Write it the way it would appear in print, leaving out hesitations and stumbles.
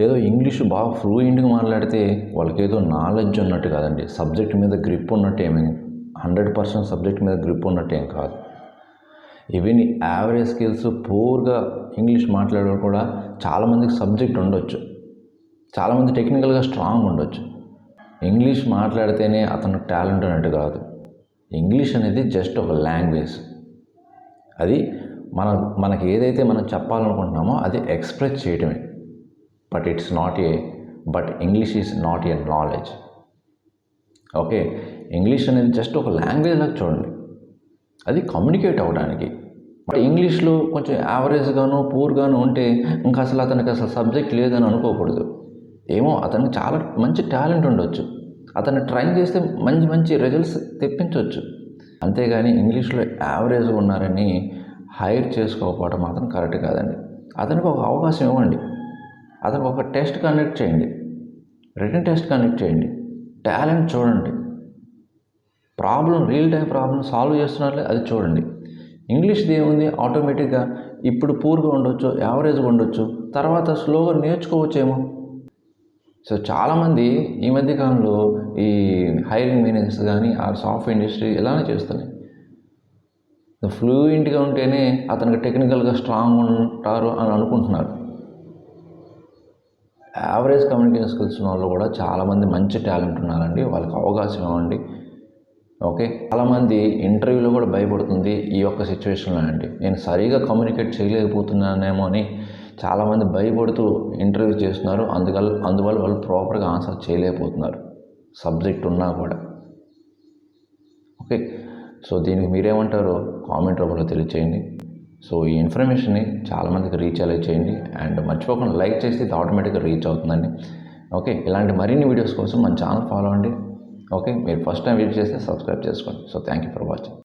ఏదో ఇంగ్లీష్ బాగా ఫ్లూయెంట్గా మాట్లాడితే వాళ్ళకి ఏదో నాలెడ్జ్ ఉన్నట్టు కాదండి. సబ్జెక్ట్ మీద గ్రిప్ ఉన్నట్టు 100% సబ్జెక్ట్ మీద గ్రిప్ ఉన్నట్టు ఏం కాదు. ఈవెన్ యావరేజ్ స్కిల్స్ పూర్గా ఇంగ్లీష్ మాట్లాడే కూడా చాలామందికి సబ్జెక్ట్ ఉండొచ్చు, చాలామంది టెక్నికల్గా స్ట్రాంగ్ ఉండొచ్చు. ఇంగ్లీష్ మాట్లాడితేనే అతను టాలెంట్ అన్నట్టు కాదు. ఇంగ్లీష్ అనేది జస్ట్ ఒక లాంగ్వేజ్. అది మనకి ఏదైతే మనం చెప్పాలనుకుంటున్నామో అది ఎక్స్ప్రెస్ చేయటమే. But English is not a knowledge. Okay, English అనేది జస్ట్ ఒక లాంగ్వేజ్ లాగా చూడండి, అది కమ్యూనికేట్ అవ్వడానికి. బట్ ఇంగ్లీష్లో కొంచెం యావరేజ్గాను పూర్గాను ఉంటే ఇంకా అతనికి సబ్జెక్ట్ లేదని అనుకోకూడదు. ఏమో అతనికి చాలా మంచి టాలెంట్ ఉండొచ్చు, అతను ట్రై చేస్తే మంచి రిజల్ట్స్ తెప్పించవచ్చు. అంతేగాని ఇంగ్లీష్లో యావరేజ్గా ఉన్నారని హైర్ చేసుకోకపోవడం మాత్రం కరెక్ట్ కాదండి. అతనికి ఒక అవకాశం ఇవ్వండి, అతనికి ఒక టెస్ట్ కండక్ట్ చేయండి, రిటన్ టెస్ట్ కండక్ట్ చేయండి, టాలెంట్ చూడండి, రియల్ టైం ప్రాబ్లం సాల్వ్ చేస్తున్నట్లే అది చూడండి. ఇంగ్లీష్ది ఏముంది, ఆటోమేటిక్గా ఇప్పుడు పూర్గా ఉండొచ్చు, యావరేజ్గా ఉండొచ్చు, తర్వాత స్లోగా నేర్చుకోవచ్చేమో. సో చాలామంది ఈ మధ్యకాలంలో ఈ హైరింగ్ మేనేజర్స్ కానీ ఆ సాఫ్ట్వేర్ ఇండస్ట్రీ ఇలానే చేస్తున్నాయి. ఫ్లూయెంట్గా ఉంటేనే అతనికి టెక్నికల్గా స్ట్రాంగ్ ఉంటారు అని అనుకుంటున్నారు. యావరేజ్ కమ్యూనికేషన్ స్కిల్స్ ఉన్న వాళ్ళు కూడా చాలామంది మంచి టాలెంట్ ఉన్నారండి, వాళ్ళకి అవకాశం ఇవ్వండి. ఓకే, చాలామంది ఇంటర్వ్యూలో కూడా భయపడుతుంది ఈ యొక్క సిచ్యువేషన్లో అండి. నేను సరిగా కమ్యూనికేట్ చేయలేకపోతున్నానేమో అని చాలామంది భయపడుతూ ఇంటర్వ్యూ చేస్తున్నారు. అందువల్ల వాళ్ళు ప్రాపర్గా ఆన్సర్ చేయలేకపోతున్నారు, సబ్జెక్ట్ ఉన్నా కూడా. ఓకే, సో దీనికి మీరేమంటారో కామెంట్ రూపంలో తెలియచేయండి. సో ఈ ఇన్ఫర్మేషన్ని చాలామందికి రీచ్ అయ్యేలా చేయండి. అండ్ మర్చిపోకుండా లైక్ చేస్తే ఇది ఆటోమేటిక్గా రీచ్ అవుతుందండి. ఓకే, ఇలాంటి మరిన్ని వీడియోస్ కోసం మన ఛానల్ ఫాలో అవ్వండి. ఓకే, మీరు ఫస్ట్ టైం విజిట్ చేస్తే సబ్స్క్రైబ్ చేసుకోండి. So thank you for watching.